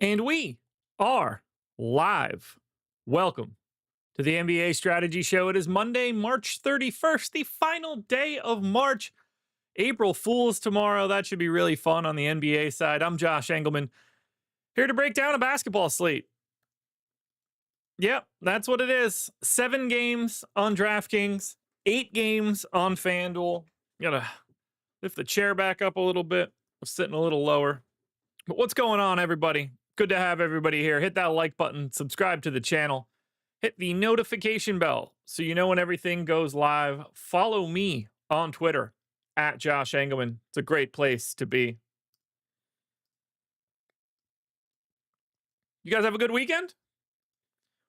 And we are live. Welcome to the NBA Strategy Show. It is Monday, March 31st, the final day of March. April Fool's tomorrow. That should be really fun on the NBA side. I'm Josh Engleman, here to break down a basketball slate. Yep, that's what it is. 7 games on DraftKings, 8 games on FanDuel. Gotta lift the chair back up a little bit. I'm sitting a little lower. But what's going on, everybody? Good to have everybody here. Hit that like button, subscribe to the channel, hit the notification bell so you know when everything goes live. Follow me on Twitter at Josh Engleman. It's a great place to be. You guys have a good weekend?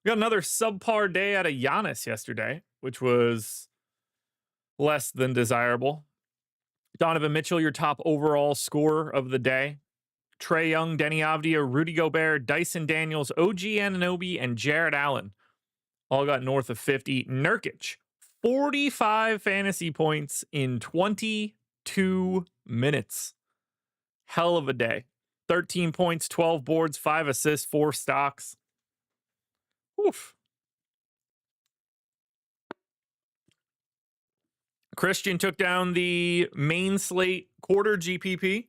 We got another subpar day out of Giannis yesterday, which was less than desirable. Donovan Mitchell, your top overall scorer of the day. Trae Young, Denny Avdia, Rudy Gobert, Dyson Daniels, OG Anunoby, and Jared Allen all got north of 50. Nurkic, 45 fantasy points in 22 minutes. Hell of a day. 13 points, 12 boards, 5 assists, 4 stocks. Oof. Christian took down the main slate quarter GPP.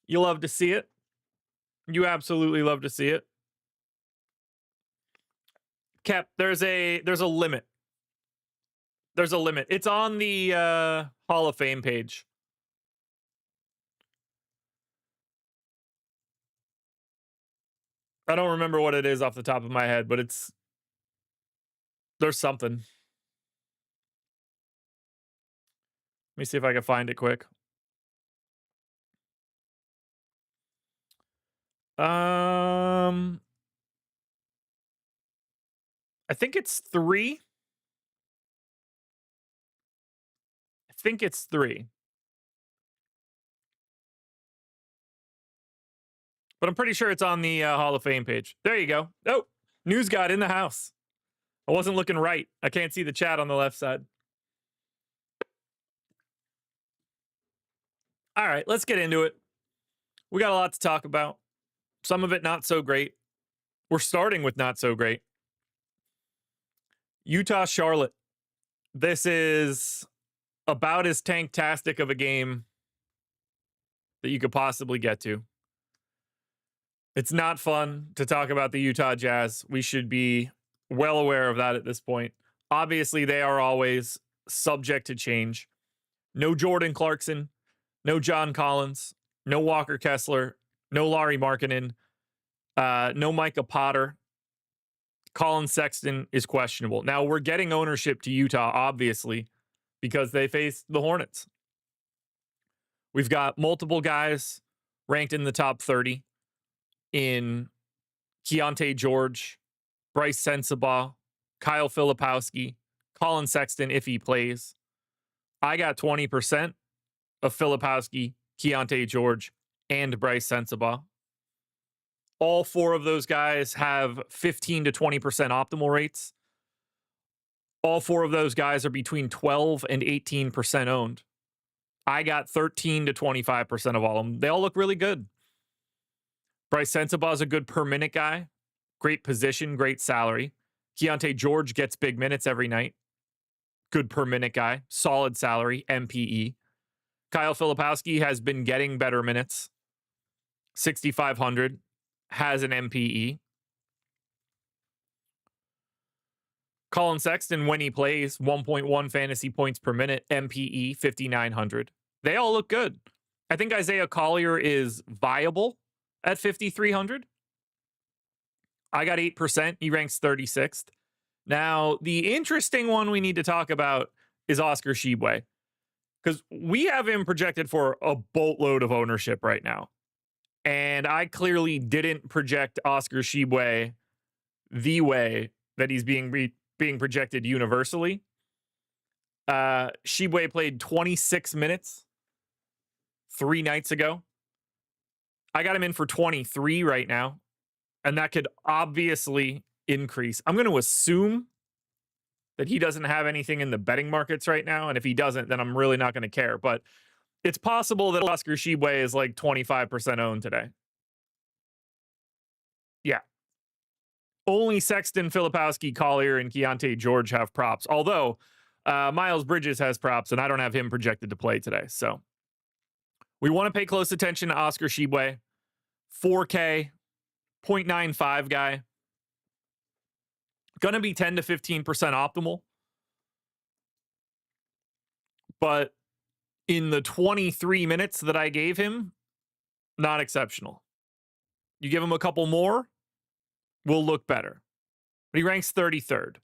You love to see it. You absolutely love to see it. Kep, there's a limit. There's a limit. It's on the Hall of Fame page. I don't remember what it is off the top of my head, but there's something. Let me see if I can find it quick. I think it's 3. I think it's 3. But I'm pretty sure it's on the Hall of Fame page. There you go. Oh, news guy in the house. I wasn't looking right. I can't see the chat on the left side. All right, let's get into it. We got a lot to talk about. Some of it not so great. We're starting with not so great. Utah, Charlotte. This is about as tank-tastic of a game that you could possibly get to. It's not fun to talk about the Utah Jazz. We should be well aware of that at this point. Obviously, they are always subject to change. No Jordan Clarkson, no John Collins, no Walker Kessler, no Lauri Markkanen, no Micah Potter. Colin Sexton is questionable. Now, we're getting ownership to Utah, obviously, because they face the Hornets. We've got multiple guys ranked in the top 30 in Keontae George, Bryce Sensabaugh, Kyle Filipowski, Colin Sexton if he plays. I got 20% of Filipowski, Keontae George, and Bryce Sensabaugh. All 4 of those guys have 15 to 20% optimal rates. All 4 of those guys are between 12 and 18% owned. I got 13 to 25% of all of them. They all look really good. Bryce Sensabaugh is a good per minute guy. Great position, great salary. Keontae George gets big minutes every night. Good per minute guy. Solid salary, MPE. Kyle Filipowski has been getting better minutes. 6,500. Has an MPE. Colin Sexton, when he plays, 1.1 fantasy points per minute, MPE, 5,900. They all look good. I think Isaiah Collier is viable at 5,300. I got 8%. He ranks 36th. Now, the interesting one we need to talk about is Oscar Tshiebwe, because we have him projected for a boatload of ownership right now. And I clearly didn't project Oscar Tshiebwe the way that he's being projected universally. Tshiebwe played 26 minutes 3 nights ago. I got him in for 23 right now, and that could obviously increase. I'm going to assume that he doesn't have anything in the betting markets right now, and if he doesn't, then I'm really not going to care. But it's possible that Oscar Tshiebwe is like 25% owned today. Yeah. Only Sexton, Filipowski, Collier, and Keontae George have props. Although Miles Bridges has props, and I don't have him projected to play today. So we want to pay close attention to Oscar Tshiebwe. 4K, 0.95 guy. Going to be 10 to 15% optimal. But in the 23 minutes that I gave him, not exceptional. You give him a couple more, will look better. But he ranks 33rd.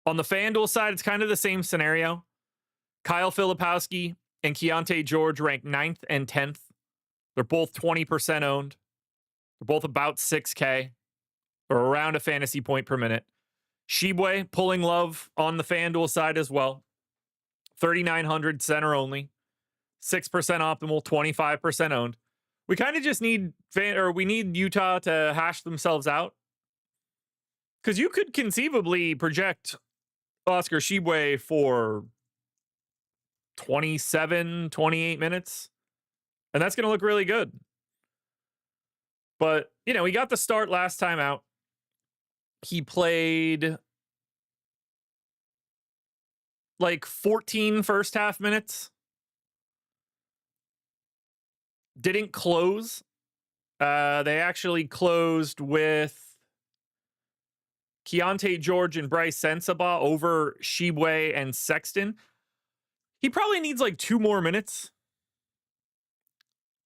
On the FanDuel side, it's kind of the same scenario. Kyle Filipowski and Keontae George rank 9th and 10th. They're both 20% owned. They're both about 6K or around a fantasy point per minute. Tshiebwe pulling love on the FanDuel side as well. 3,900 center only. 6% optimal, 25% owned. We kind of just need we need Utah to hash themselves out. Because you could conceivably project Oscar Tshiebwe for 27, 28 minutes. And that's going to look really good. But, you know, he got the start last time out. He played like 14 first half minutes. Didn't close. They actually closed with Keontae George and Bryce Sensabaugh over Tshiebwe and Sexton. He probably needs like 2 more minutes.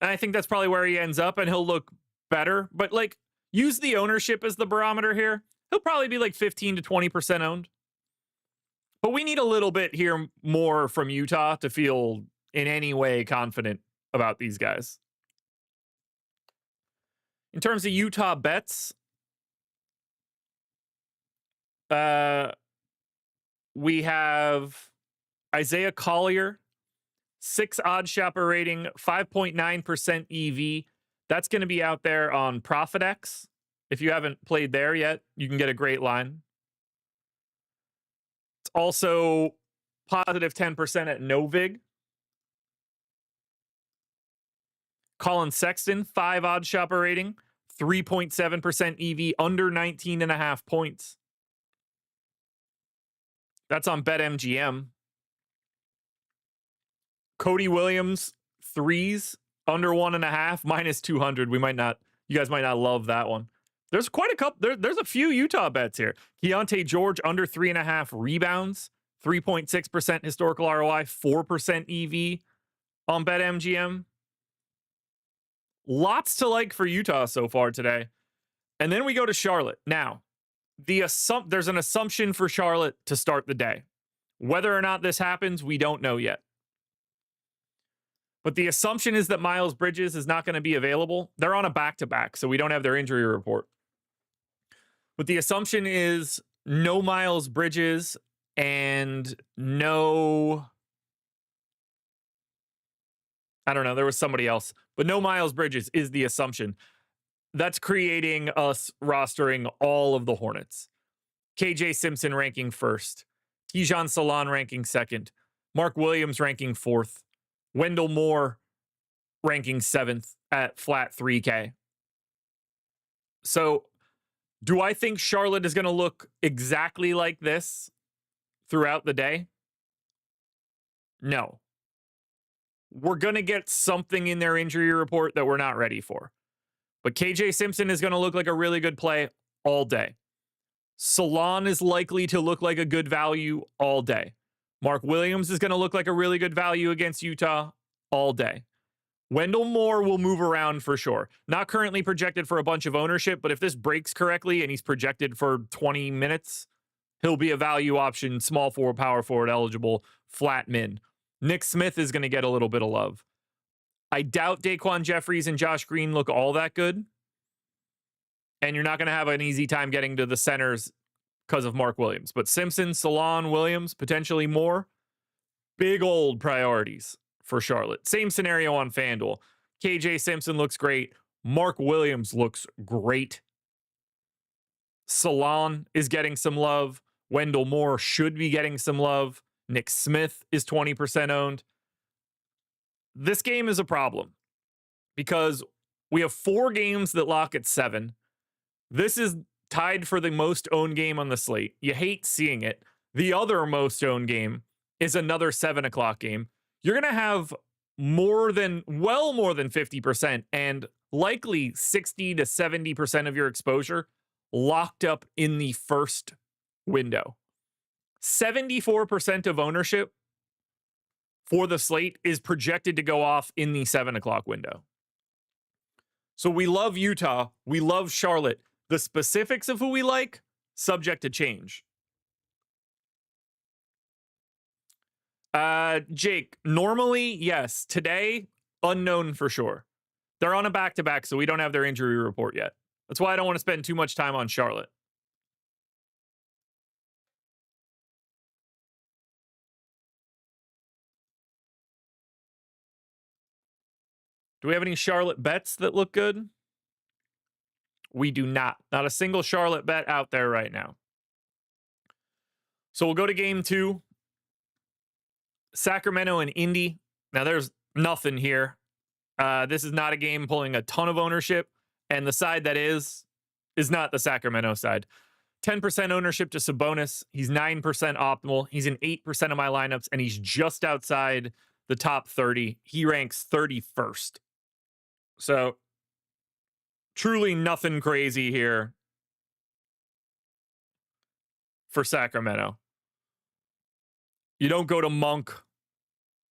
And I think that's probably where he ends up, and he'll look better. But like, use the ownership as the barometer here. He'll probably be like 15 to 20% owned. But we need a little bit here more from Utah to feel in any way confident about these guys. In terms of Utah bets, we have Isaiah Collier, 6 OddsShopper rating, 5.9% EV. That's going to be out there on ProfitX. If you haven't played there yet, you can get a great line. It's also positive 10% at Novig. Colin Sexton, 5 OddsShopper rating, 3.7% EV, under 19.5 points. That's on BetMGM. Cody Williams, 3s, under 1.5, minus 200. You guys might not love that one. There's quite a couple. There's a few Utah bets here. Keontae George, under 3.5 rebounds, 3.6% historical ROI, 4% EV on BetMGM. Lots to like for Utah so far today. And then we go to Charlotte. Now, there's an assumption for Charlotte to start the day. Whether or not this happens, we don't know yet. But the assumption is that Miles Bridges is not going to be available. They're on a back-to-back, so we don't have their injury report. But the assumption is no Miles Bridges and no... I don't know. There was somebody else. But no Miles Bridges is the assumption. That's creating us rostering all of the Hornets. KJ Simpson ranking 1st. Tijan Salon ranking 2nd. Mark Williams ranking 4th. Wendell Moore ranking 7th at flat 3K. So do I think Charlotte is going to look exactly like this throughout the day? No. We're going to get something in their injury report that we're not ready for. But KJ Simpson is going to look like a really good play all day. Salon is likely to look like a good value all day. Mark Williams is going to look like a really good value against Utah all day. Wendell Moore will move around for sure. Not currently projected for a bunch of ownership, but if this breaks correctly and he's projected for 20 minutes, he'll be a value option, small forward, power forward eligible, flat min. Nick Smith is going to get a little bit of love. I doubt Daquan Jeffries and Josh Green look all that good. And you're not going to have an easy time getting to the centers because of Mark Williams. But Simpson, Salon, Williams, potentially more. Big old priorities for Charlotte. Same scenario on FanDuel. KJ Simpson looks great. Mark Williams looks great. Salon is getting some love. Wendell Moore should be getting some love. Nick Smith is 20% owned. This game is a problem because we have 4 games that lock at 7. This is tied for the most owned game on the slate. You hate seeing it. The other most owned game is another 7 o'clock game. You're going to have more than 50% and likely 60 to 70% of your exposure locked up in the first window. 74% of ownership for the slate is projected to go off in the 7 o'clock window. So we love Utah. We love Charlotte. The specifics of who we like, subject to change. Jake, normally, yes. Today, unknown for sure. They're on a back-to-back, so we don't have their injury report yet. That's why I don't want to spend too much time on Charlotte. Do we have any Charlotte bets that look good? We do not. Not a single Charlotte bet out there right now. So we'll go to game 2. Sacramento and Indy. Now, there's nothing here. This is not a game pulling a ton of ownership, and the side that is not the Sacramento side. 10% ownership to Sabonis. He's 9% optimal. He's in 8% of my lineups, and he's just outside the top 30. He ranks 31st. So, truly nothing crazy here for Sacramento. You don't go to Monk.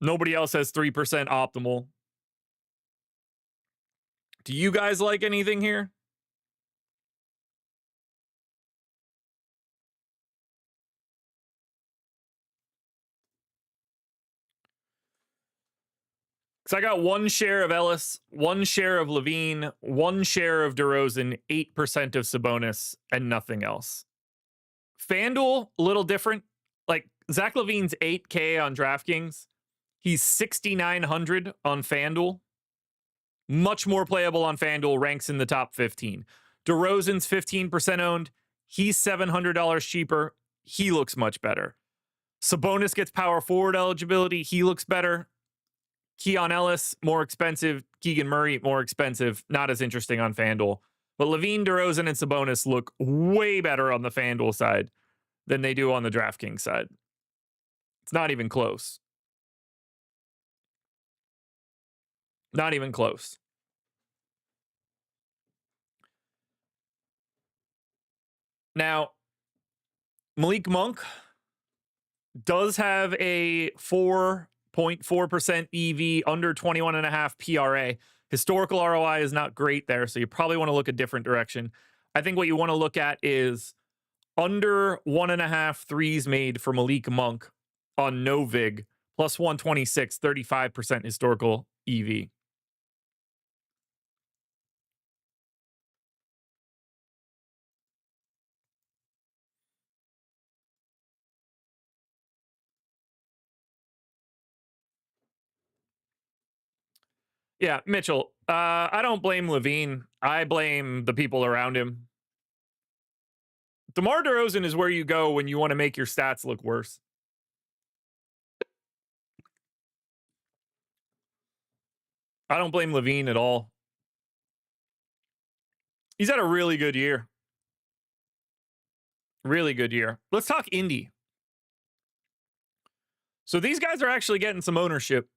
Nobody else has 3% optimal. Do you guys like anything here? So I got 1 share of Ellis, 1 share of Levine, 1 share of DeRozan, 8% of Sabonis, and nothing else. FanDuel, a little different. Like, Zach LaVine's 8K on DraftKings. He's 6,900 on FanDuel. Much more playable on FanDuel, ranks in the top 15. DeRozan's 15% owned. He's $700 cheaper. He looks much better. Sabonis gets power forward eligibility. He looks better. Keon Ellis, more expensive. Keegan Murray, more expensive. Not as interesting on FanDuel. But Levine, DeRozan, and Sabonis look way better on the FanDuel side than they do on the DraftKings side. It's not even close. Not even close. Now, Malik Monk does have a 4.4% EV, under 21.5 PRA. Historical ROI is not great there, so you probably want to look a different direction. I think what you want to look at is under 1.5 threes made for Malik Monk on no vig, plus 126, 35% historical EV. Yeah, Mitchell, I don't blame Levine. I blame the people around him. DeMar DeRozan is where you go when you want to make your stats look worse. I don't blame Levine at all. He's had a really good year. Really good year. Let's talk Indy. So these guys are actually getting some ownership.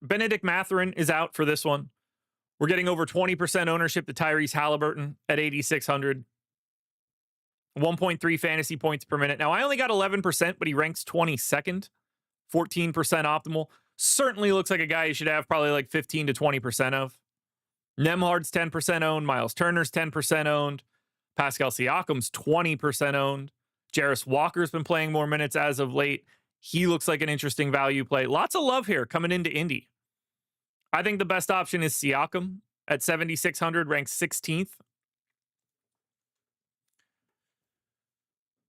Benedict Mathurin is out for this one. We're getting over 20% ownership to Tyrese Halliburton at 8,600. 1.3 fantasy points per minute. Now, I only got 11%, but he ranks 22nd. 14% optimal. Certainly looks like a guy you should have probably like 15 to 20% of. Nemhard's 10% owned. Miles Turner's 10% owned. Pascal Siakam's 20% owned. Jarris Walker's been playing more minutes as of late. He looks like an interesting value play. Lots of love here coming into Indy. I think the best option is Siakam at 7,600, ranked 16th.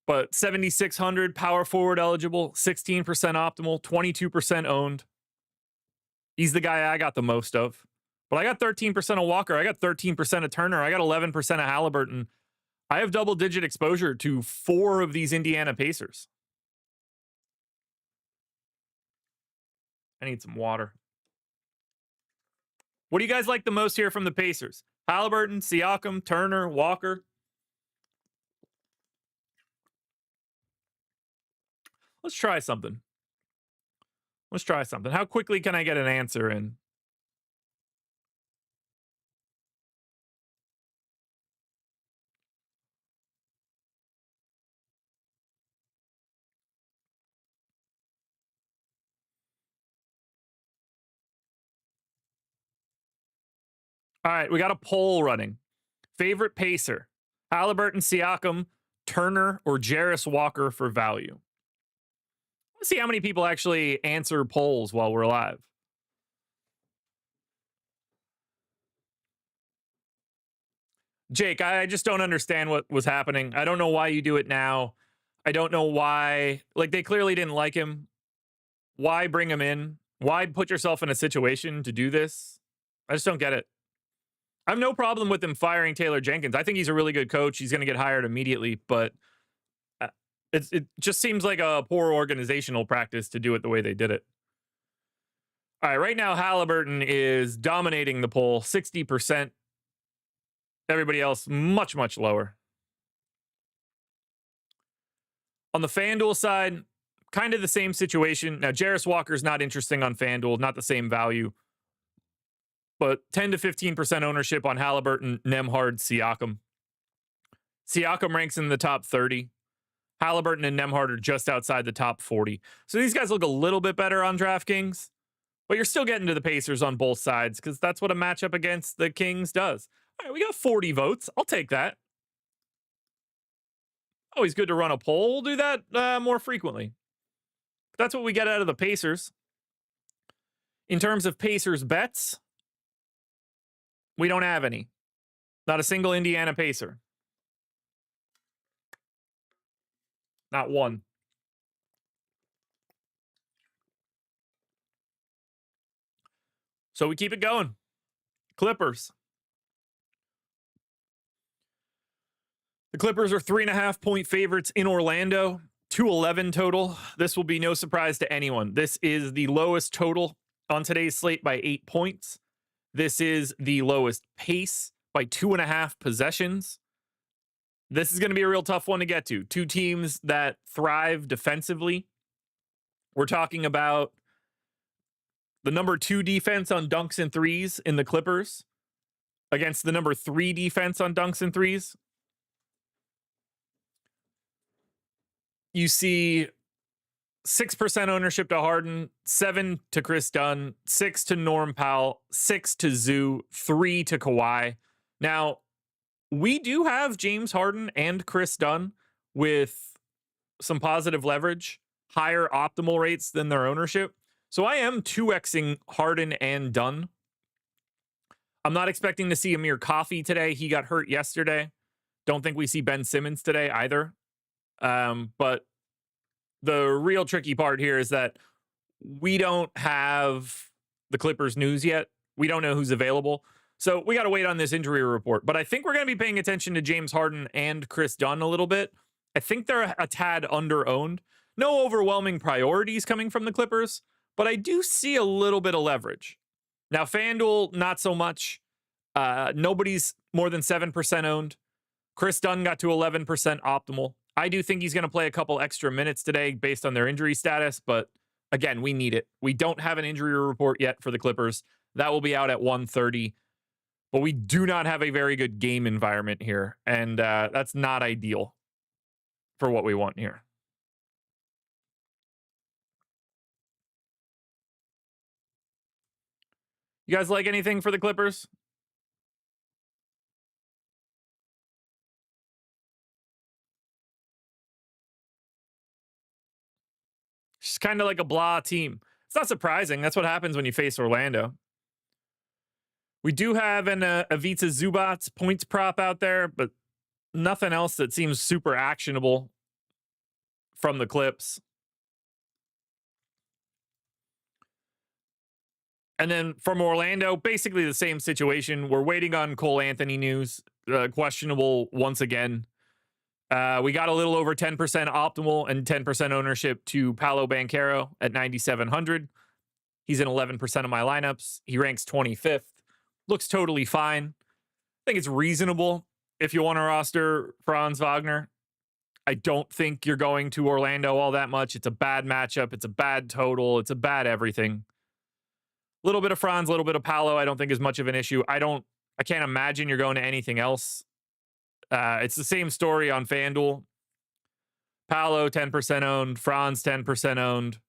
But 7,600, power forward eligible, 16% optimal, 22% owned. He's the guy I got the most of. But I got 13% of Walker. I got 13% of Turner. I got 11% of Halliburton. I have double-digit exposure to 4 of these Indiana Pacers. I need some water. What do you guys like the most here from the Pacers? Halliburton, Siakam, Turner, Walker. Let's try something. How quickly can I get an answer in? All right, we got a poll running. Favorite pacer: Halliburton, Siakam, Turner, or Jarris Walker for value? Let's see how many people actually answer polls while we're live. Jake, I just don't understand what was happening. I don't know why you do it now. I don't know why. Like, they clearly didn't like him. Why bring him in? Why put yourself in a situation to do this? I just don't get it. I have no problem with them firing Taylor Jenkins. I think he's a really good coach. He's going to get hired immediately, but it just seems like a poor organizational practice to do it the way they did it. All right, right now Halliburton is dominating the poll, 60%. Everybody else much, much lower. On the FanDuel side, kind of the same situation. Now, Jarris Walker's not interesting on FanDuel, not the same value. But 10 to 15% ownership on Halliburton, Nembhard, Siakam. Siakam ranks in the top 30. Halliburton and Nembhard are just outside the top 40. So these guys look a little bit better on DraftKings, but you're still getting to the Pacers on both sides because that's what a matchup against the Kings does. All right, we got 40 votes. I'll take that. Always good to run a poll. We'll do that more frequently. That's what we get out of the Pacers. In terms of Pacers bets, we don't have any. Not a single Indiana Pacer. Not one. So we keep it going. Clippers. The Clippers are 3.5-point favorites in Orlando. 211 total. This will be no surprise to anyone. This is the lowest total on today's slate by 8 points. This is the lowest pace by 2.5 possessions. This is going to be a real tough one to get to. Two teams that thrive defensively. We're talking about the number 2 defense on dunks and threes in the Clippers against the number 3 defense on dunks and threes. You see 6% ownership to Harden, 7 to Chris Dunn, 6 to Norm Powell, 6 to Zoo, 3 to Kawhi. Now, we do have James Harden and Chris Dunn with some positive leverage, higher optimal rates than their ownership. So I am 2xing Harden and Dunn. I'm not expecting to see Amir Coffey today. He got hurt yesterday. Don't think we see Ben Simmons today either. But the real tricky part here is that we don't have the Clippers news yet. We don't know who's available. So we got to wait on this injury report. But I think we're going to be paying attention to James Harden and Chris Dunn a little bit. I think they're a tad under-owned. No overwhelming priorities coming from the Clippers, but I do see a little bit of leverage. Now, FanDuel, not so much. Nobody's more than 7% owned. Chris Dunn got to 11% optimal. I do think he's going to play a couple extra minutes today based on their injury status, but again, we need it. We don't have an injury report yet for the Clippers. That will be out at 1:30, but we do not have a very good game environment here, and that's not ideal for what we want here. You guys like anything for the Clippers? It's kind of like a blah team. It's not surprising. That's what happens when you face Orlando. We do have an Ivica Zubac points prop out there, but nothing else that seems super actionable from the Clips. And then from Orlando, basically the same situation. We're waiting on Cole Anthony news. Questionable once again. We got a little over 10% optimal and 10% ownership to Paolo Banchero at 9,700. He's in 11% of my lineups. He ranks 25th. Looks totally fine. think it's reasonable if you want to roster Franz Wagner. I don't think you're going to Orlando all that much. It's a bad matchup. It's a bad total. It's a bad everything. A little bit of Franz, a little bit of Paolo, I don't think is much of an issue. I can't imagine you're going to anything else. It's the same story on FanDuel. Paolo, 10% owned. Franz, 10% owned.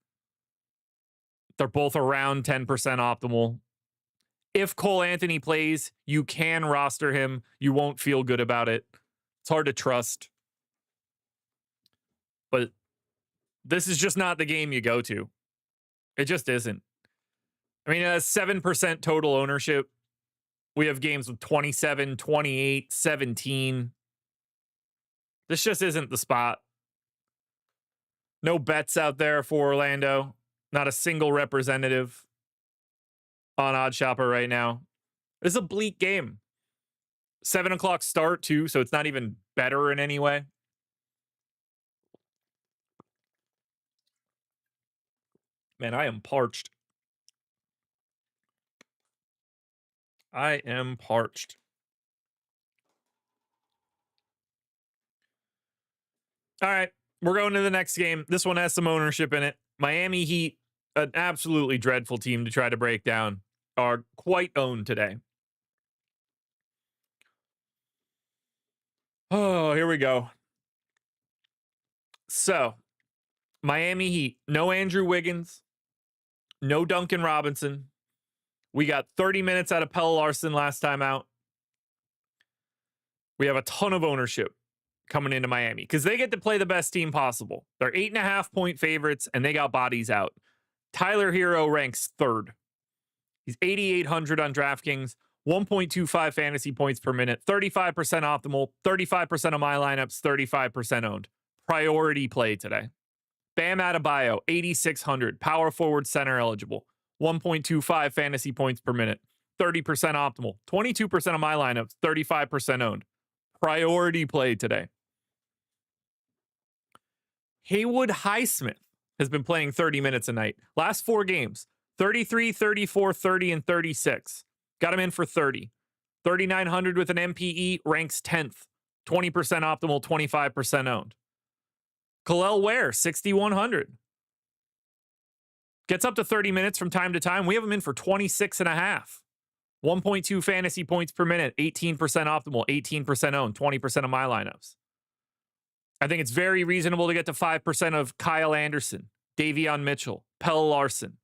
They're both around 10% optimal. If Cole Anthony plays, you can roster him. You won't feel good about it. It's hard to trust. But this is just not the game you go to. It just isn't. I mean, 7% total ownership. We have games with 27, 28, 17. This just isn't the spot. No bets out there for Orlando. Not a single representative on OddsShopper right now. This is a bleak game. 7 o'clock start, too, so it's not even better in any way. Man, I am parched. I am parched. All right, we're going to the next game. This one has some ownership in it. Miami Heat, an absolutely dreadful team to try to break down, are quite owned today. Oh, here we go. So, Miami Heat, no Andrew Wiggins, no Duncan Robinson. We got 30 minutes out of Pelle Larsson last time out. We have a ton of ownership coming into Miami because they get to play the best team possible. They're 8.5-point favorites, and they got bodies out. Tyler Hero ranks third. He's 8,800 on DraftKings, 1.25 fantasy points per minute, 35% optimal, 35% of my lineups, 35% owned. Priority play today. Bam Adebayo, 8,600, power forward center eligible, 1.25 fantasy points per minute, 30% optimal, 22% of my lineups, 35% owned. Priority play today. Haywood Highsmith has been playing 30 minutes a night. Last 4 games, 33, 34, 30, and 36. Got him in for 30. 3,900 with an MPE, ranks 10th. 20% optimal, 25% owned. Khalil Ware, 6,100. Gets up to 30 minutes from time to time. We have him in for 26.5. 1.2 fantasy points per minute, 18% optimal, 18% owned, 20% of my lineups. I think it's very reasonable to get to 5% of Kyle Anderson, Davion Mitchell, Pelle Larsson.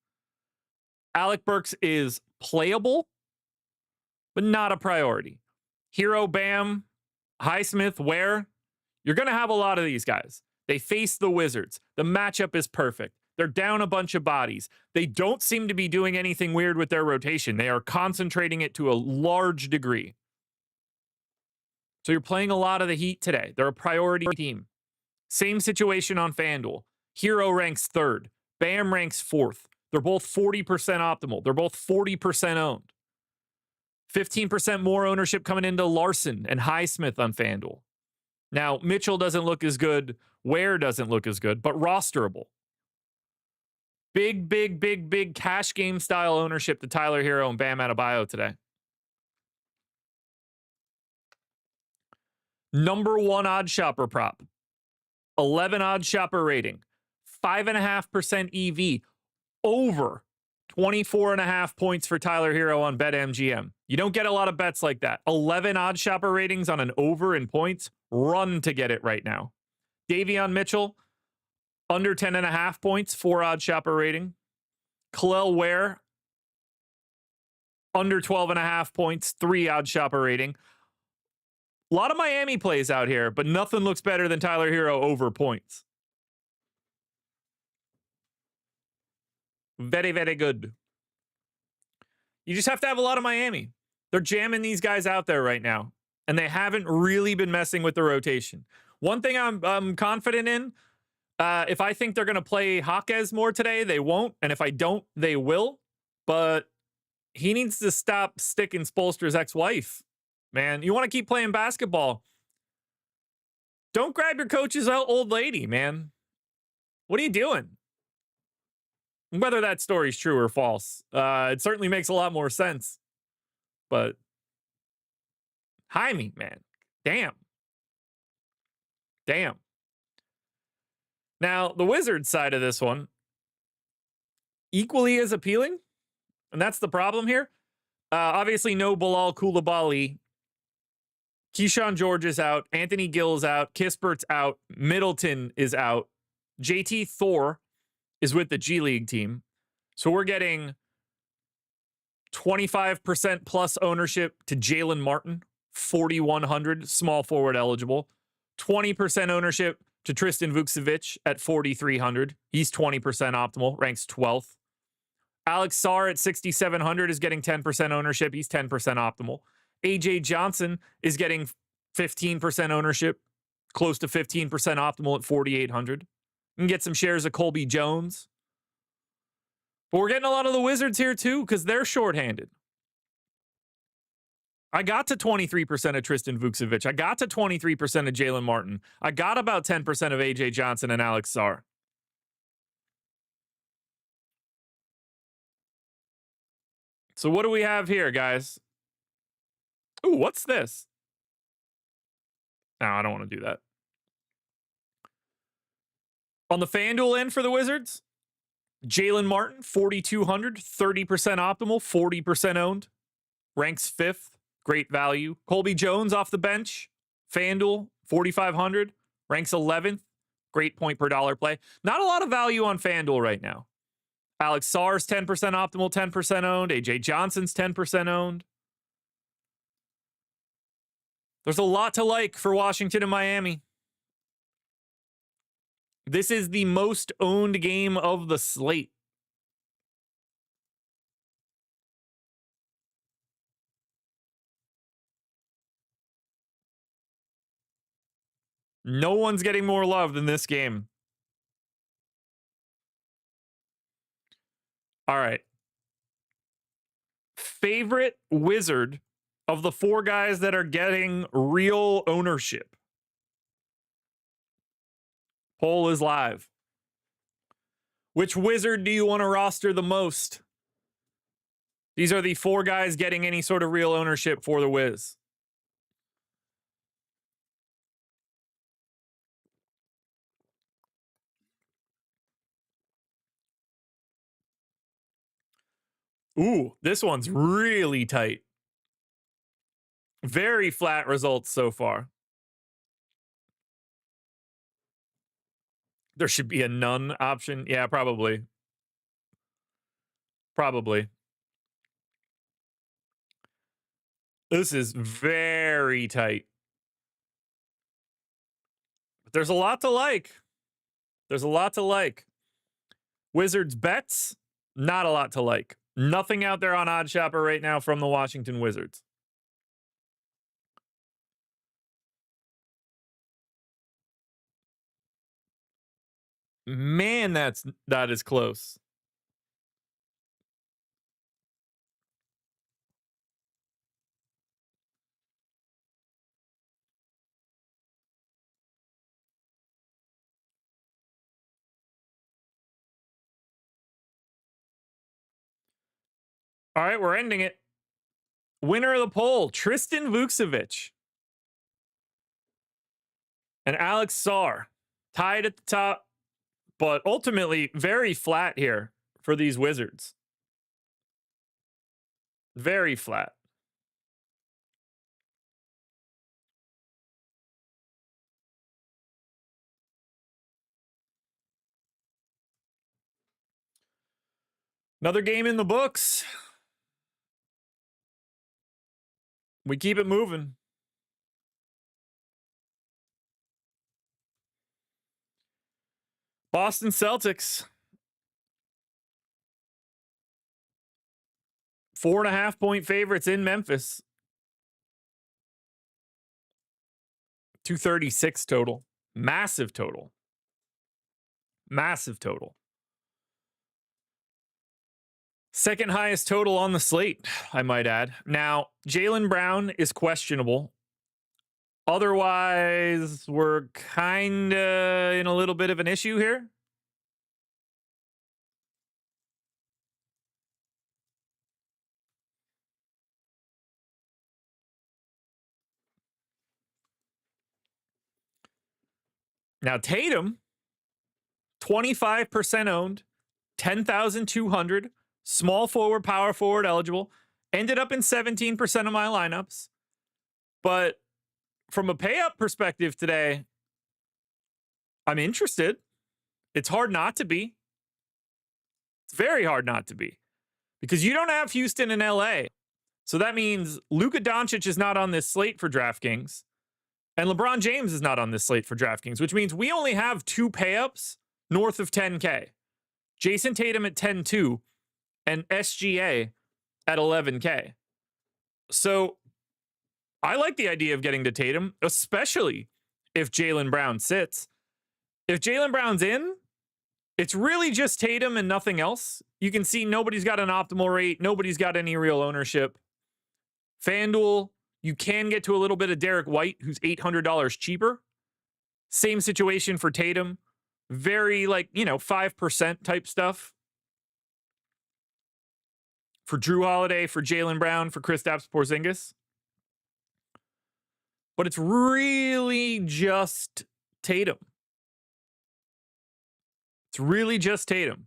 Alec Burks is playable, but not a priority. Hero, Bam, Highsmith, Ware. You're going to have a lot of these guys. They face the Wizards. The matchup is perfect. They're down a bunch of bodies. They don't seem to be doing anything weird with their rotation. They are concentrating it to a large degree. So you're playing a lot of the Heat today. They're a priority team. Same situation on FanDuel. Hero ranks third. Bam ranks fourth. They're both 40% optimal. They're both 40% owned. 15% more ownership coming into Larson and Highsmith on FanDuel. Now, Mitchell doesn't look as good. Ware doesn't look as good, but rosterable. Big cash game style ownership to Tyler Hero and Bam Adebayo today. Number 1 OddsShopper prop. 11 OddsShopper rating. 5.5% EV. Over 24.5 points for Tyler Hero on BetMGM. You don't get a lot of bets like that. 11 OddsShopper ratings on an over in points. Run to get it right now. Davion Mitchell, under 10.5 points, 4 OddsShopper rating. Khalil Ware, under 12.5 points, 3 OddsShopper rating. A lot of Miami plays out here, but nothing looks better than Tyler Hero over points. Very, very good. You just have to have a lot of Miami. They're jamming these guys out there right now, and they haven't really been messing with the rotation. One thing I'm confident in, if I think they're going to play Jaquez more today, they won't. And if I don't, they will. But he needs to stop sticking Spoelstra's ex-wife. Man, you want to keep playing basketball. Don't grab your coach's old lady, man. What are you doing? Whether that story's true or false, it certainly makes a lot more sense. But Jaime, man. Damn. Now, the Wizards side of this one, equally as appealing, and that's the problem here. Obviously, no Bilal Coulibaly. Keyshawn George is out. Anthony Gill's out. Kispert's out. Middleton is out. JT Thor is with the G League team. So we're getting 25% plus ownership to Jalen Martin, 4,100, small forward eligible. 20% ownership to Tristan Vukcevic at 4,300. He's 20% optimal, ranks 12th. Alex Sarr at 6,700 is getting 10% ownership. He's 10% optimal. AJ Johnson is getting 15% ownership, close to 15% optimal at 4,800. You can get some shares of Colby Jones. But we're getting a lot of the Wizards here too because they're shorthanded. I got to 23% of Tristan Vukcevic. I got to 23% of Jalen Martin. I got about 10% of AJ Johnson and Alex Sarr. So what do we have here, guys? Ooh, what's this? No, I don't want to do that. On the FanDuel end for the Wizards, Jalen Martin, 4,200, 30% optimal, 40% owned, ranks 5th, great value. Colby Jones off the bench, FanDuel, 4,500, ranks 11th, great point per dollar play. Not a lot of value on FanDuel right now. Alex Sarr's 10% optimal, 10% owned. AJ Johnson's 10% owned. There's a lot to like for Washington and Miami. This is the most owned game of the slate. No one's getting more love than this game. All right. Favorite Wizard of the 4 guys that are getting real ownership. Poll is live. Which Wizard do you want to roster the most? These are the 4 guys getting any sort of real ownership for the Wiz. Ooh, this one's really tight. Very flat results so far. There should be a none option. Yeah, probably. This is very tight. But there's a lot to like. Wizards bets, not a lot to like. Nothing out there on OddsShopper right now from the Washington Wizards. Man, that is close. All right, we're ending it. Winner of the poll, Tristan Vukcevic and Alex Sarr, tied at the top, but ultimately very flat here for these Wizards. Very flat. Another game in the books. We keep it moving. Boston Celtics. 4.5 point favorites in Memphis. 236 total. Massive total. Second highest total on the slate, I might add. Now, Jaylen Brown is questionable. Otherwise, we're kind of in a little bit of an issue here. Now, Tatum, 25% owned, 10,200, small forward, power forward eligible, ended up in 17% of my lineups. But from a pay-up perspective today, I'm interested. It's hard not to be. It's very hard not to be because you don't have Houston and LA. So that means Luka Doncic is not on this slate for DraftKings and LeBron James is not on this slate for DraftKings, which means we only have 2 pay-ups north of 10K. Jason Tatum at 10.2 and SGA at 11K. So I like the idea of getting to Tatum, especially if Jaylen Brown sits. If Jaylen Brown's in, it's really just Tatum and nothing else. You can see nobody's got an optimal rate. Nobody's got any real ownership. FanDuel, you can get to a little bit of Derek White, who's $800 cheaper. Same situation for Tatum. Very 5% type stuff. For Drew Holiday, for Jaylen Brown, for Kristaps Porzingis. But it's really just Tatum. It's really just Tatum.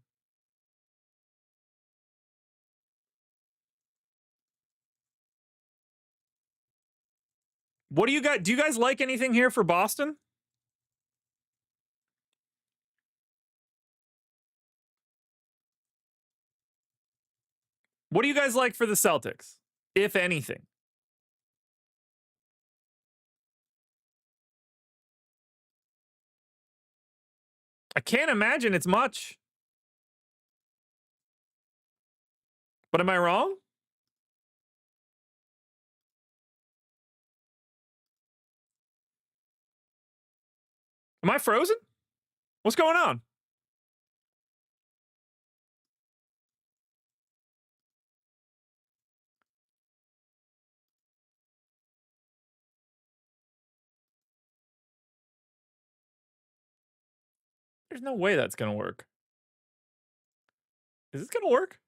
What do you guys, do you guys like anything here for Boston? What do you guys like for the Celtics, if anything? I can't imagine it's much. But am I wrong? Am I frozen? What's going on? There's no way that's going to work. Is this going to work?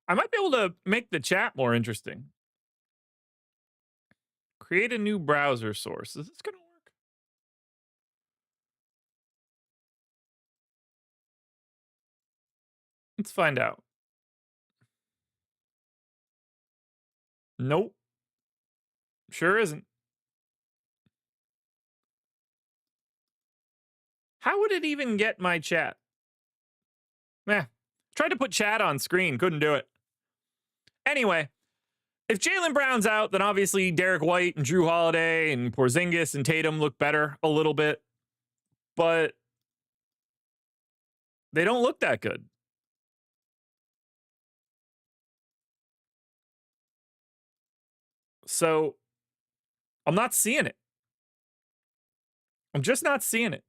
I might be able to make the chat more interesting. Create a new browser source. Is this going to work? Let's find out. Nope. Sure isn't. How would it even get my chat? Tried to put chat on screen. Couldn't do it. Anyway, if Jaylen Brown's out, then obviously Derek White and Drew Holiday and Porzingis and Tatum look better a little bit. But they don't look that good. So I'm not seeing it. I'm just not seeing it.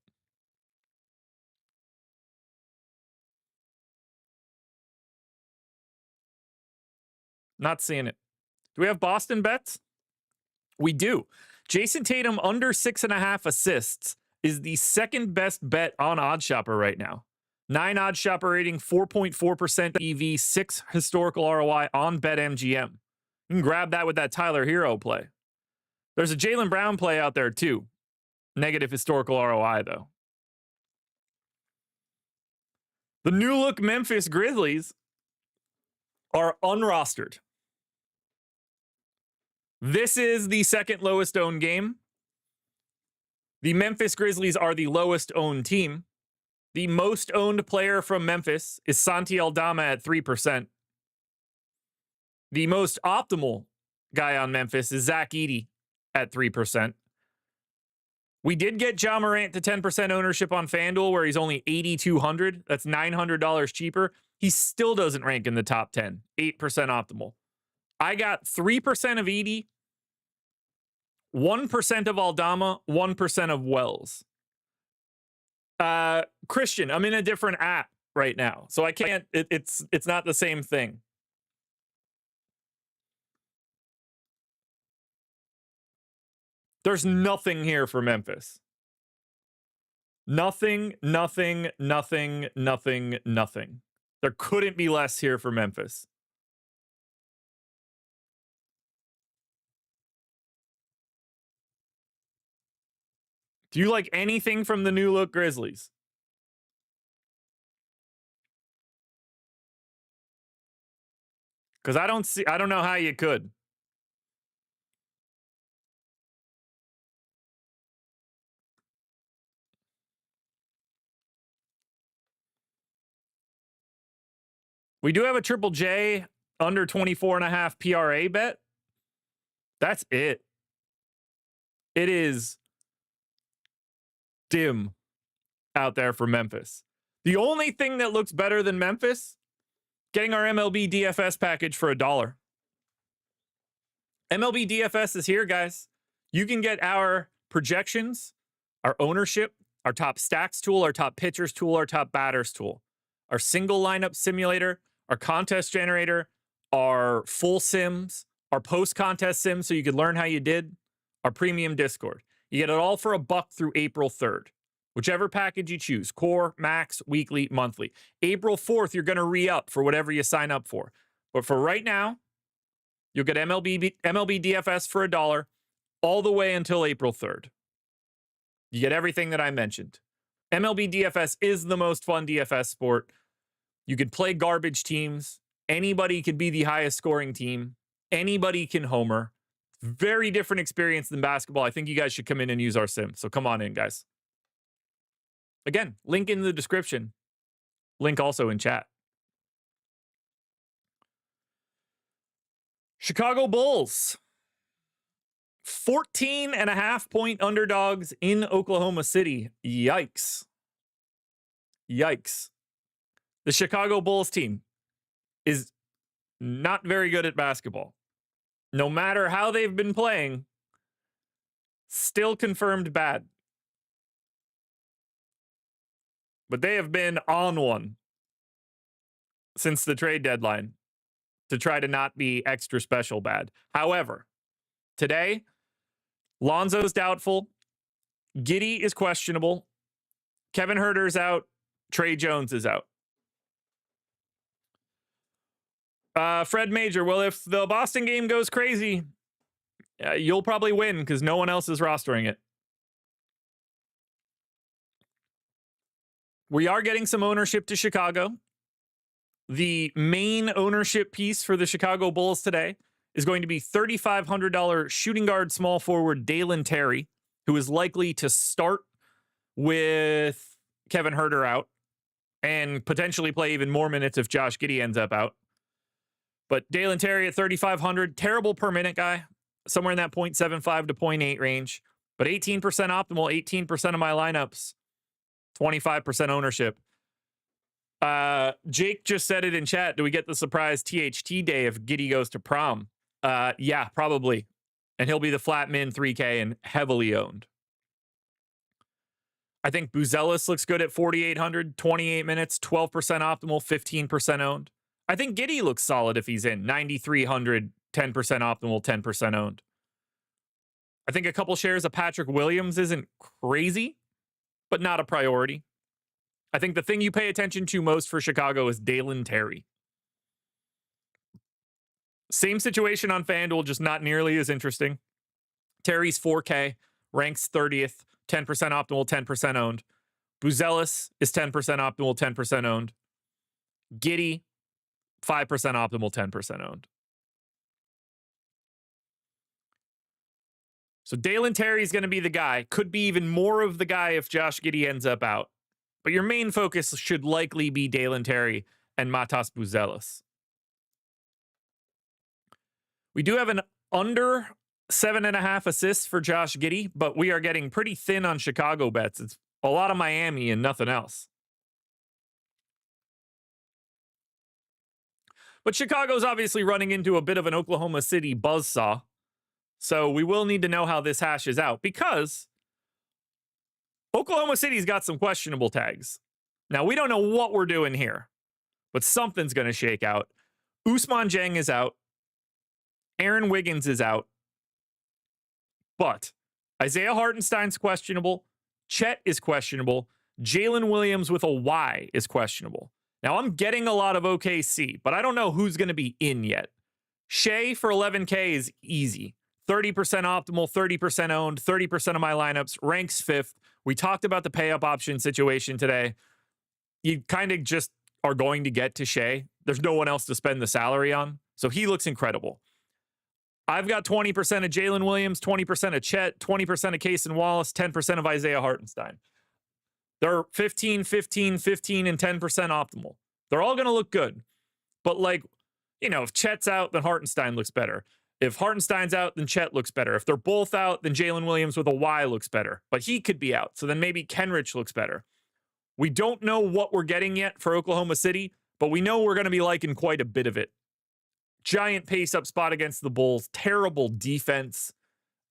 Not seeing it. Do we have Boston bets? We do. Jason Tatum under 6.5 assists is the second best bet on OddsShopper right now. 9 OddsShopper rating, 4.4% EV, 6 historical ROI on BetMGM. You can grab that with that Tyler Hero play. There's a Jaylen Brown play out there too. Negative historical ROI though. The new look Memphis Grizzlies are unrostered. This is the second lowest owned game. The Memphis Grizzlies are the lowest owned team. The most owned player from Memphis is Santi Aldama at 3%. The most optimal guy on Memphis is Zach Edey at 3%. We did get Ja Morant to 10% ownership on FanDuel where he's only $8,200. That's $900 cheaper. He still doesn't rank in the top 10. 8% optimal. I got 3% of Edey, 1% of Aldama, 1% of Wells. Christian, I'm in a different app right now, so I can't. It's not the same thing. There's nothing here for Memphis. Nothing. There couldn't be less here for Memphis. Do you like anything from the new look Grizzlies? Because I don't know how you could. We do have a Triple J under 24.5 PRA bet. That's it. It is dim out there for Memphis. The only thing that looks better than Memphis, getting our MLB DFS package for $1. MLB DFS is here, guys. You can get our projections, our ownership, our top stacks tool, our top pitchers tool, our top batters tool, our single lineup simulator, our contest generator, our full sims, our post-contest sims so you could learn how you did, our premium Discord. You get it all for $1 through April 3rd. Whichever package you choose, core, max, weekly, monthly. April 4th, you're going to re-up for whatever you sign up for. But for right now, you'll get MLB DFS for $1 all the way until April 3rd. You get everything that I mentioned. MLB DFS is the most fun DFS sport. You could play garbage teams. Anybody could be the highest scoring team. Anybody can homer. Very different experience than basketball. I think you guys should come in and use our sim. So come on in, guys. Again, link in the description. Link also in chat. Chicago Bulls. 14.5-point underdogs in Oklahoma City. Yikes. Yikes. The Chicago Bulls team is not very good at basketball. No matter how they've been playing, still confirmed bad. But they have been on one since the trade deadline to try to not be extra special bad. However, today, Lonzo's doubtful. Giddey is questionable. Kevin Huerter's out. Trey Jones is out. Fred Major, well, if the Boston game goes crazy, you'll probably win because no one else is rostering it. We are getting some ownership to Chicago. The main ownership piece for the Chicago Bulls today is going to be $3,500 shooting guard small forward Dalen Terry, who is likely to start with Kevin Huerter out and potentially play even more minutes if Josh Giddey ends up out. But Dalen Terry at 3,500, terrible per minute guy, somewhere in that 0.75 to 0.8 range. But 18% optimal, 18% of my lineups, 25% ownership. Jake just said it in chat. Do we get the surprise THT day if Giddey goes to prom? Yeah, probably. And he'll be the flat min 3K and heavily owned. I think Buzelis looks good at 4,800, 28 minutes, 12% optimal, 15% owned. I think Giddey looks solid if he's in 9,300, 10% optimal, 10% owned. I think a couple shares of Patrick Williams isn't crazy, but not a priority. I think the thing you pay attention to most for Chicago is Dalen Terry. Same situation on FanDuel, just not nearly as interesting. Terry's 4K, ranks 30th, 10% optimal, 10% owned. Buzelis is 10% optimal, 10% owned. Giddey, 5% optimal, 10% owned. So Dalen Terry is going to be the guy. Could be even more of the guy if Josh Giddey ends up out. But your main focus should likely be Dalen Terry and Matas Buzelis. We do have an under 7.5 assists for Josh Giddey, but we are getting pretty thin on Chicago bets. It's a lot of Miami and nothing else. But Chicago's obviously running into a bit of an Oklahoma City buzzsaw. So we will need to know how this hashes out because Oklahoma City's got some questionable tags. Now, we don't know what we're doing here, but something's going to shake out. Ousmane Dieng is out. Aaron Wiggins is out. But Isaiah Hartenstein's questionable. Chet is questionable. Jalen Williams with a Y is questionable. Now, I'm getting a lot of OKC, but I don't know who's going to be in yet. Shea for 11K is easy. 30% optimal, 30% owned, 30% of my lineups, ranks 5th. We talked about the pay up option situation today. You kind of just are going to get to Shea. There's no one else to spend the salary on. So he looks incredible. I've got 20% of Jalen Williams, 20% of Chet, 20% of Case and Wallace, 10% of Isaiah Hartenstein. They're 15, 15, 15, and 10% optimal. They're all going to look good. But if Chet's out, then Hartenstein looks better. If Hartenstein's out, then Chet looks better. If they're both out, then Jalen Williams with a Y looks better. But he could be out. So then maybe Kenrich looks better. We don't know what we're getting yet for Oklahoma City, but we know we're going to be liking quite a bit of it. Giant pace-up spot against the Bulls. Terrible defense.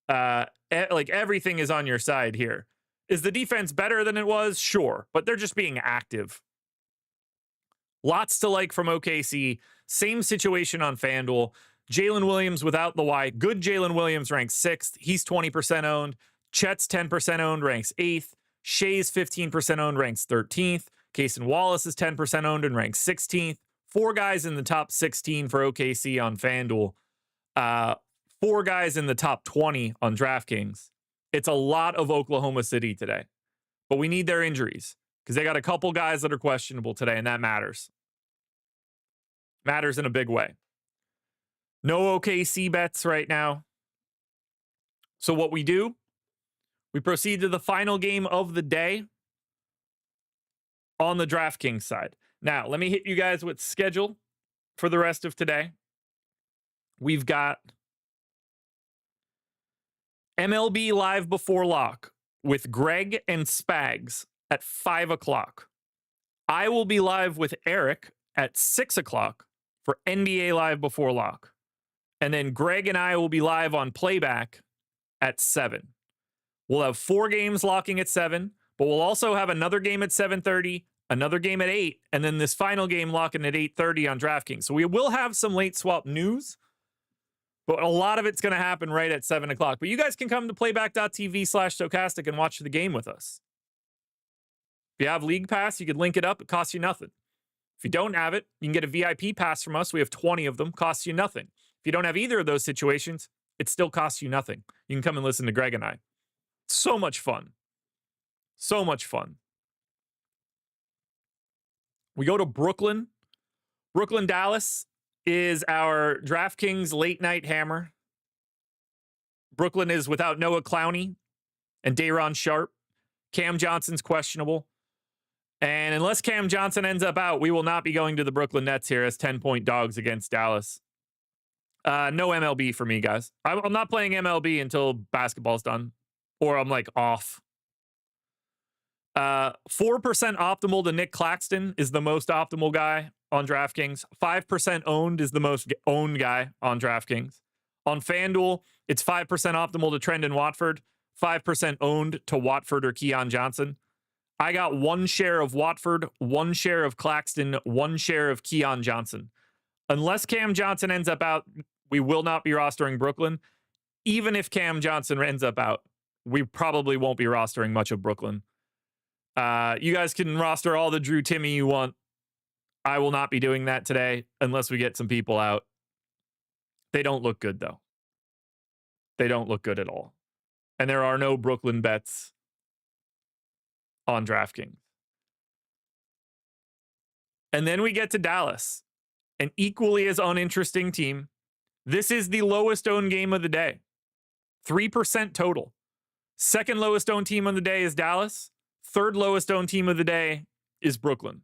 Everything is on your side here. Is the defense better than it was? Sure. But they're just being active. Lots to like from OKC. Same situation on FanDuel. Jalen Williams without the Y. Good Jalen Williams ranks 6th. He's 20% owned. Chet's 10% owned, ranks 8th. Shea's 15% owned, ranks 13th. Case and Wallace is 10% owned and ranks 16th. 4 guys in the top 16 for OKC on FanDuel. 4 guys in the top 20 on DraftKings. It's a lot of Oklahoma City today. But we need their injuries because they got a couple guys that are questionable today, and that matters. Matters in a big way. No OKC bets right now. So what we do, we proceed to the final game of the day on the DraftKings side. Now, let me hit you guys with schedule for the rest of today. We've got MLB Live Before Lock with Greg and Spags at 5 o'clock. I will be live with Eric at 6 o'clock for NBA Live Before Lock. And then Greg and I will be live on playback at 7. We'll have 4 games locking at 7, but we'll also have another game at 7:30, another game at 8, and then this final game locking at 8:30 on DraftKings. So we will have some late swap news, but a lot of it's going to happen right at 7 o'clock. But you guys can come to playback.tv/Stokastic and watch the game with us. If you have League Pass, you could link it up. It costs you nothing. If you don't have it, you can get a VIP pass from us. We have 20 of them. Costs you nothing. If you don't have either of those situations, it still costs you nothing. You can come and listen to Greg and I. So much fun. So much fun. We go to Brooklyn. Brooklyn, Dallas is our DraftKings late night hammer. Brooklyn is without Noah Clowney and Day'Ron Sharpe. Cam Johnson's questionable. And unless Cam Johnson ends up out, we will not be going to the Brooklyn Nets here as 10-point dogs against Dallas. No MLB for me, guys. I'm not playing MLB until basketball's done. Or I'm off. 4% optimal to Nick Claxton is the most optimal guy on DraftKings. 5% owned is the most owned guy on DraftKings. On FanDuel, it's 5% optimal to Trendon Watford. 5% owned to Watford or Keon Johnson. I got 1 share of Watford, 1 share of Claxton, 1 share of Keon Johnson. Unless Cam Johnson ends up out, we will not be rostering Brooklyn. Even if Cam Johnson ends up out, we probably won't be rostering much of Brooklyn. You guys can roster all the Drew Timmy you want. I will not be doing that today unless we get some people out. They don't look good, though. They don't look good at all. And there are no Brooklyn bets on DraftKings. And then we get to Dallas, an equally as uninteresting team. This is the lowest owned game of the day. 3% total. Second lowest owned team of the day is Dallas. Third lowest owned team of the day is Brooklyn.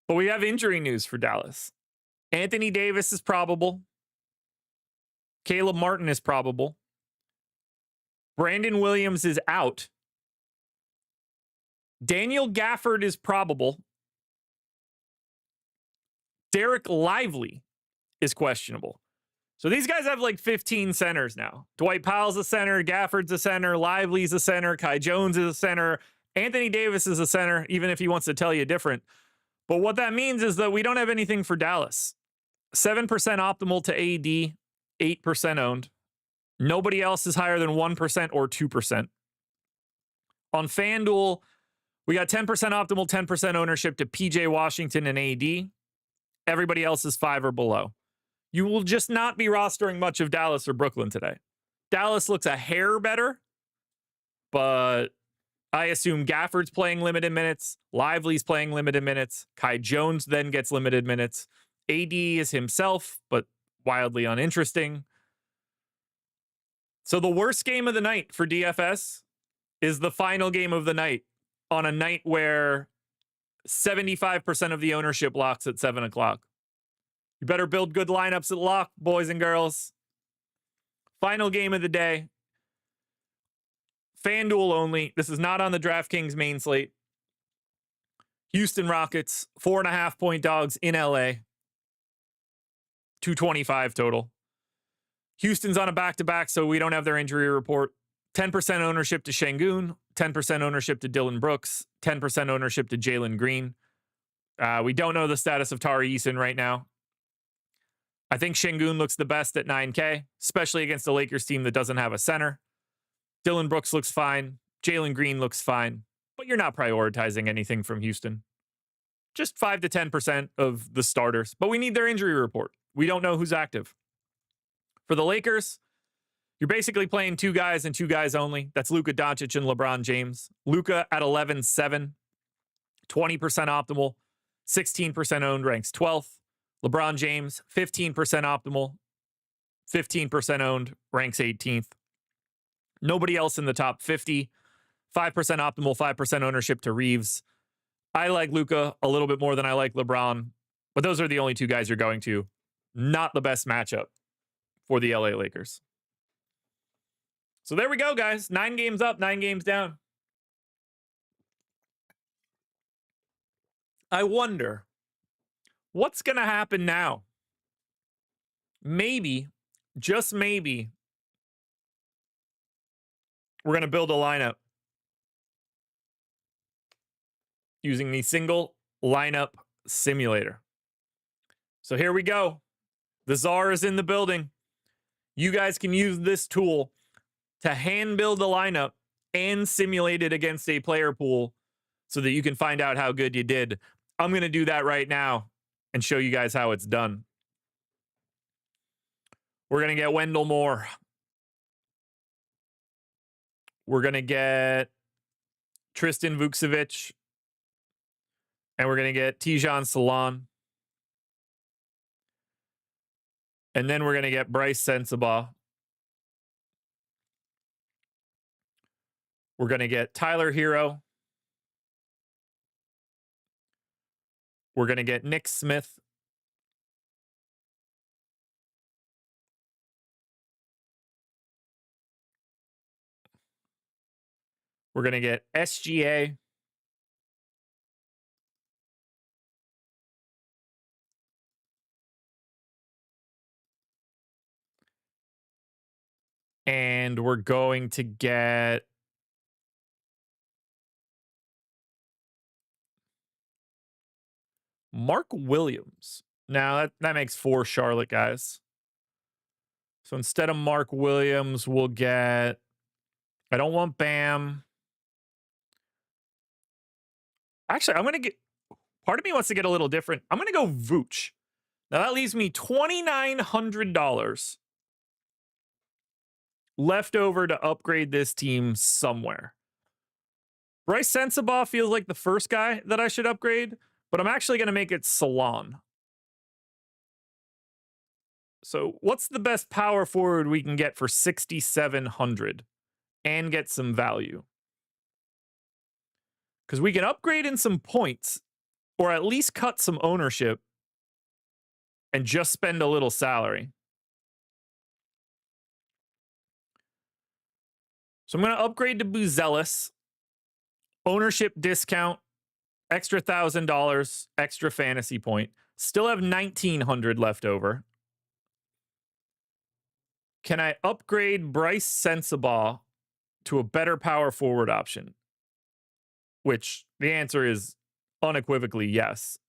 But we have injury news for Dallas. Anthony Davis is probable. Caleb Martin is probable. Brandon Williams is out. Daniel Gafford is probable. Derek Lively is questionable. So these guys have 15 centers now. Dwight Powell's a center. Gafford's a center. Lively's a center. Kai Jones is a center. Anthony Davis is a center, even if he wants to tell you different. But what that means is that we don't have anything for Dallas. 7% optimal to AD, 8% owned. Nobody else is higher than 1% or 2%. On FanDuel, we got 10% optimal, 10% ownership to PJ Washington and AD. Everybody else is 5 or below. You will just not be rostering much of Dallas or Brooklyn today. Dallas looks a hair better, but I assume Gafford's playing limited minutes. Lively's playing limited minutes. Kai Jones then gets limited minutes. AD is himself, but wildly uninteresting. So the worst game of the night for DFS is the final game of the night on a night where 75% of the ownership locks at 7 o'clock. You better build good lineups at lock, boys and girls. Final game of the day. FanDuel only. This is not on the DraftKings main slate. Houston Rockets, 4.5-point dogs in LA. 225 total. Houston's on a back-to-back, so we don't have their injury report. 10% ownership to Şengün, 10% ownership to Dillon Brooks, 10% ownership to Jalen Green. We don't know the status of Tari Eason right now. I think Şengün looks the best at 9K, especially against a Lakers team that doesn't have a center. Dillon Brooks looks fine. Jalen Green looks fine. But you're not prioritizing anything from Houston. Just 5 to 10% of the starters. But we need their injury report. We don't know who's active. For the Lakers, you're basically playing 2 guys and 2 guys only. That's Luka Doncic and LeBron James. Luka at 11-7, 20% optimal, 16% owned, ranks 12th. LeBron James, 15% optimal, 15% owned, ranks 18th. Nobody else in the top 50. 5% optimal, 5% ownership to Reeves. I like Luka a little bit more than I like LeBron, but those are the only 2 guys you're going to. Not the best matchup for the LA Lakers. So there we go, guys. 9 games up, 9 games down. I wonder what's going to happen now. Maybe, just maybe, we're going to build a lineup using the single lineup simulator. So here we go. The czar is in the building. You guys can use this tool to hand build a lineup and simulate it against a player pool so that you can find out how good you did. I'm going to do that right now and show you guys how it's done. We're going to get Wendell Moore. We're going to get Tristan Vukcevic. And we're going to get Tijan Salon. And then we're going to get Bryce Sensabaugh. We're going to get Tyler Hero. We're going to get Nick Smith. We're going to get SGA. And we're going to get Mark Williams. Now, that makes 4 Charlotte guys. So instead of Mark Williams, we'll get... I don't want Bam. Actually, I'm going to get... Part of me wants to get a little different. I'm going to go Vooch. Now, that leaves me $2,900 left over to upgrade this team somewhere. Bryce Sensabaugh feels like the first guy that I should upgrade, but I'm actually going to make it Salon. So what's the best power forward we can get for 6,700 and get some value? Because we can upgrade in some points or at least cut some ownership and just spend a little salary. So I'm going to upgrade to Buzelis. Ownership discount, extra $1,000, extra fantasy point. Still have 1,900 left over. Can I upgrade Bryce Sensabaugh to a better power forward option? Which the answer is unequivocally yes.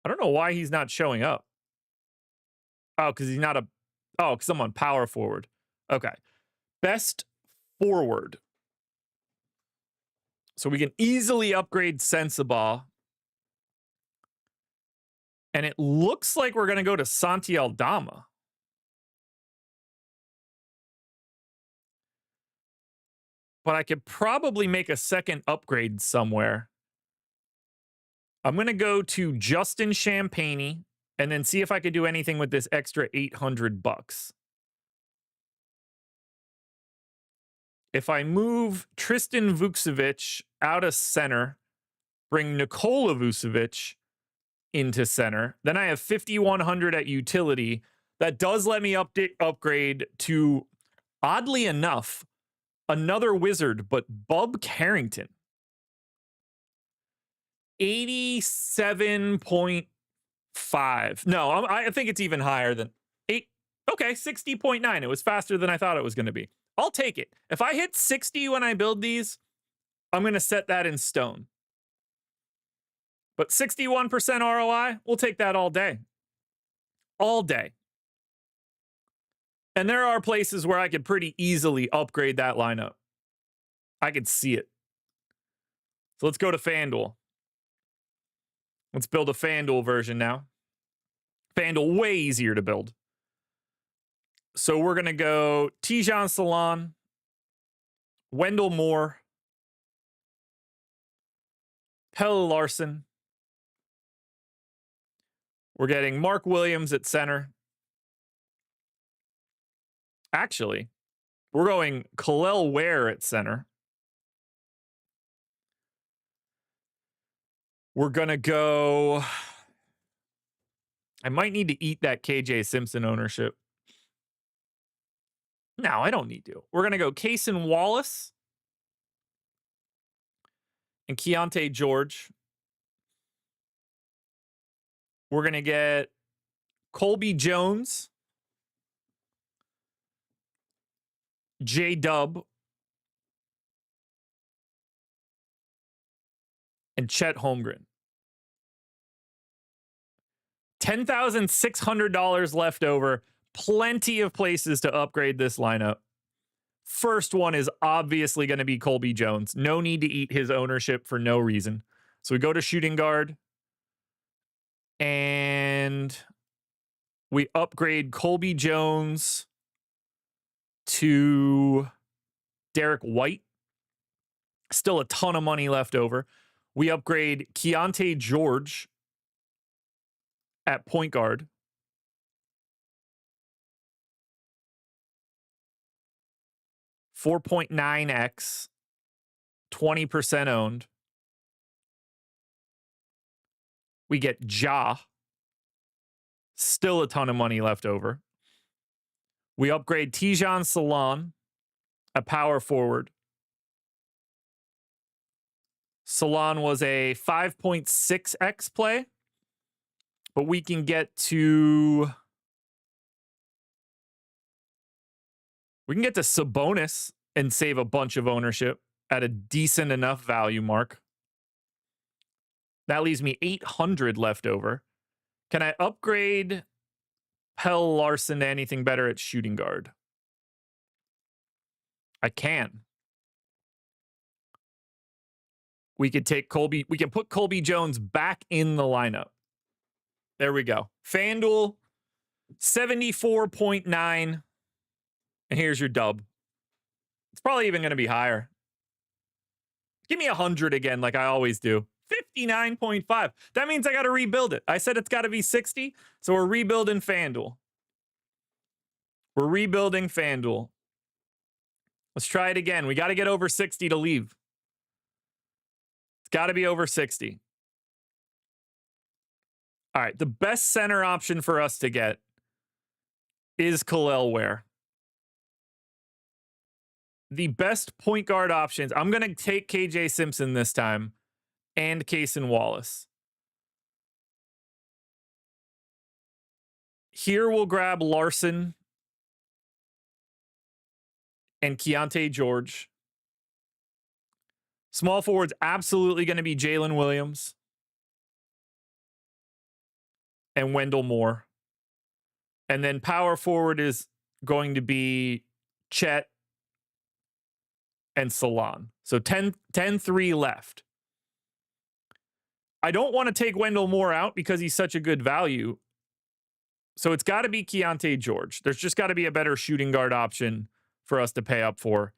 I don't know why he's not showing up. Oh, because he's not a... Oh, because I'm on power forward. Okay. Best forward. So we can easily upgrade Sensabaugh And it looks like we're going to go to Santi Aldama. But I could probably make a second upgrade somewhere. I'm going to go to Justin Champagnie and then see if I could do anything with this extra $800. If I move Tristan Vukcevic out of center, bring Nikola Vucevic into center, then I have 5,100 at utility. That does let me upgrade to, oddly enough, another Wizard, but Bub Carrington. 87.5. No, I think it's even higher than 8. Okay, 60.9. It was faster than I thought it was going to be. I'll take it. If I hit 60 when I build these, I'm going to set that in stone. But 61% ROI, we'll take that all day. All day. And there are places where I could pretty easily upgrade that lineup. I could see it. So let's go to FanDuel. Let's build a FanDuel version now. FanDuel, way easier to build. So we're going to go Tijan Salon, Wendell Moore, Pelle Larsson. We're getting Mark Williams at center. Actually, we're going Kel'el Ware at center. We're going to go... I might need to eat that KJ Simpson ownership. No, I don't need to. We're going to go Cason Wallace and Keontae George. We're going to get Colby Jones, J-Dub, and Chet Holmgren. $10,600 left over. Plenty of places to upgrade this lineup. First one is obviously going to be Colby Jones. No need to eat his ownership for no reason. So we go to shooting guard. And we upgrade Colby Jones to Derek White. Still a ton of money left over. We upgrade Keontae George at point guard. $4.9x, 20% owned. We get Ja. Still a ton of money left over. We upgrade Tijan Salon, a power forward. Salon was a 5.6x play, but we can get to... We can get to Sabonis and save a bunch of ownership at a decent enough value mark. That leaves me 800 left over. Can I upgrade Pelle Larsson to anything better at shooting guard? I can. We could take Colby. We can put Colby Jones back in the lineup. There we go. FanDuel, 74.9. And here's your dub. It's probably even going to be higher. Give me 100 again, like I always do. 59.5. That means I got to rebuild it. I said it's got to be 60, so we're rebuilding FanDuel. We're rebuilding FanDuel. Let's try it again. We got to get over 60 to leave. It's got to be over 60. All right, the best center option for us to get is Kel'el Ware. The best point guard options, I'm going to take KJ Simpson this time and Cason Wallace. Here we'll grab Larsson and Keontae George. Small forward's absolutely going to be Jalen Williams and Wendell Moore. And then power forward is going to be Chet and Salon. So 10-3 left. I don't want to take Wendell Moore out because he's such a good value. So it's got to be Keontae George. There's just got to be a better shooting guard option for us to pay up for.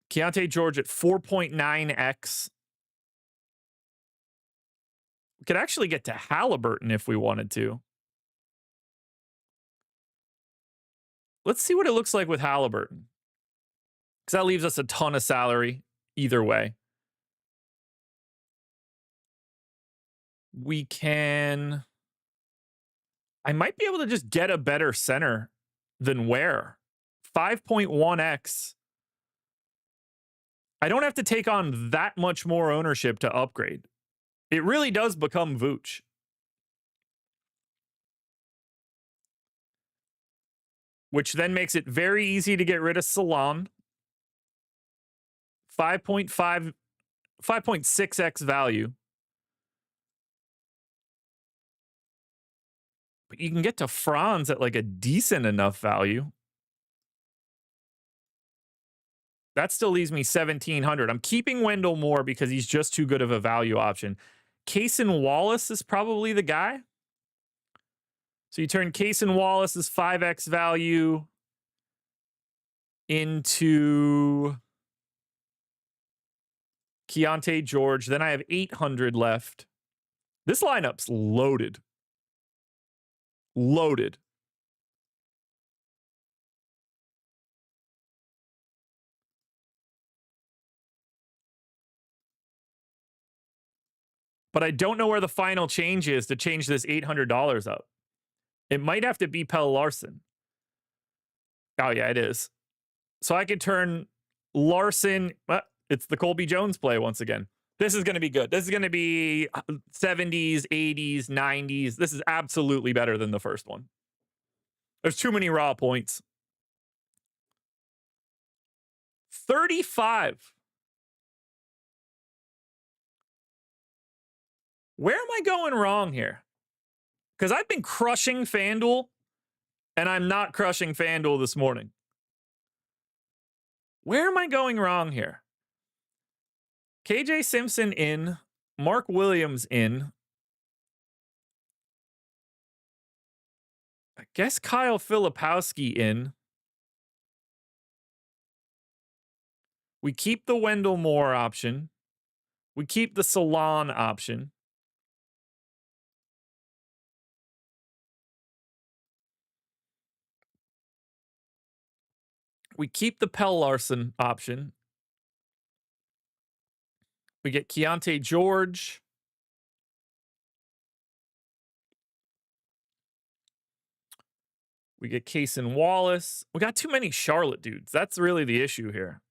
Keontae George at 4.9x. We could actually get to Halliburton if we wanted to. Let's see what it looks like with Halliburton. Because that leaves us a ton of salary either way. We can... I might be able to just get a better center than Ware. 5.1x. I don't have to take on that much more ownership to upgrade. It really does become Vooch. Which then makes it very easy to get rid of Salon. 5.6x value. But you can get to Franz at like a decent enough value. That still leaves me 1,700. I'm keeping Wendell Moore because he's just too good of a value option. Cason Wallace is probably the guy. So you turn Cason Wallace's 5x value into Keontae George. Then I have 800 left. This lineup's loaded. Loaded. But I don't know where the final change is to change this $800 up. It might have to be Pelle Larsson. Oh, yeah, it is. So I could turn Larsson. It's the Colby Jones play once again. This is going to be good. This is going to be 70s, 80s, 90s. This is absolutely better than the first one. There's too many raw points. 35. Where am I going wrong here? Because I've been crushing FanDuel, and I'm not crushing FanDuel this morning. Where am I going wrong here? KJ Simpson in. Mark Williams in. I guess Kyle Filipowski in. We keep the Wendell Moore option. We keep the Salon option. We keep the Pelle Larsson option. We get Keontae George. We get Cason Wallace. We got too many Charlotte dudes. That's really the issue here.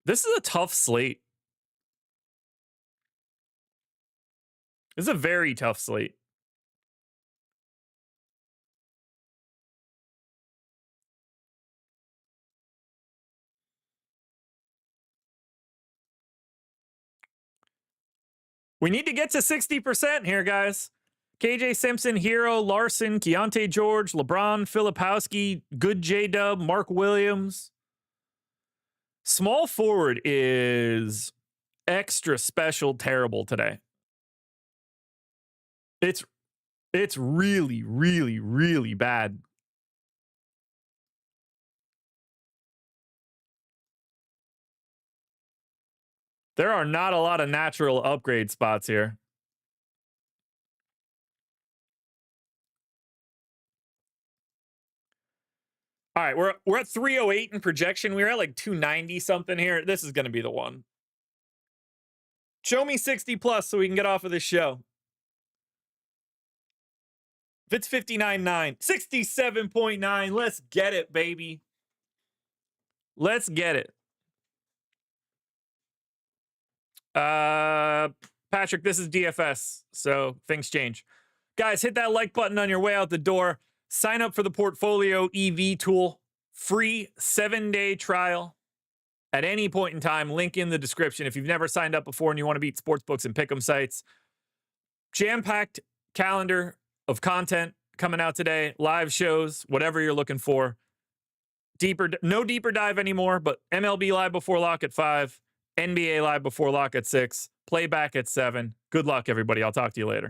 This is a tough slate. This is a very tough slate. We need to get to 60% here, guys. KJ Simpson, Hero, Larson, Keontae George, LeBron, Filipowski, good J-Dub, Mark Williams. Small forward is extra special terrible today. It's really, really, really bad. There are not a lot of natural upgrade spots here. All right, we're at 308 in projection. We were at like 290 something here. This is going to be the one. Show me 60 plus so we can get off of this show. If it's 59.9, 67.9, let's get it, baby. Let's get it. Patrick, this is DFS, so things change. Guys, hit that like button on your way out the door. Sign up for the Portfolio EV tool. Free 7-day trial at any point in time. Link in the description. If you've never signed up before and you want to beat sportsbooks and pick'em sites, jam-packed calendar of content coming out today, live shows, whatever you're looking for. No deeper dive anymore, but MLB live before lock at 5, NBA live before lock at 6, playback at 7. Good luck, everybody. I'll talk to you later.